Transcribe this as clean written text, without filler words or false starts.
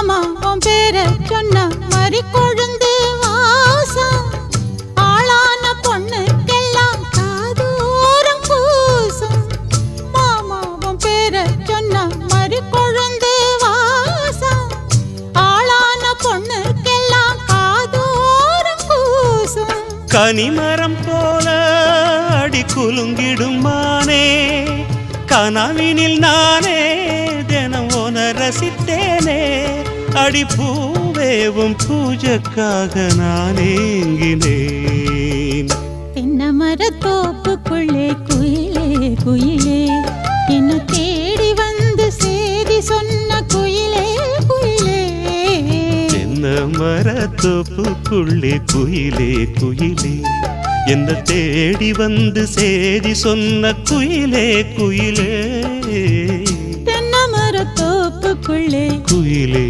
மாமா உன் பேர சொன்ன மறி கொழுந்து வாசம் ஆளான பொண்ணுக்கெல்லாம் காதூரம் பூசும். மாமா உன் பேர சொன்ன மறி கொழுந்து வாசம் ஆளான பொண்ணுக்கெல்லாம் காதூரம் பூசும். கனிமரம் போல அடி குலுங்கிடும் மானே கனவினில் நானே தினம் உன ரசித்தேனே அடி பூவேவும் பூஜைக்காக நான் ஏங்கினேன். தென்னமர தோப்புக்குள்ளே குயிலே குயிலே என்ன தேடி வந்து சேதி சொன்ன குயிலே குயிலே. தென்னமர தோப்புக்குள்ளே குயிலே குயிலே என்ன தேடி வந்து சேதி சொன்ன குயிலே குயிலே. தென்னமர தோப்புக்குள்ளே குயிலே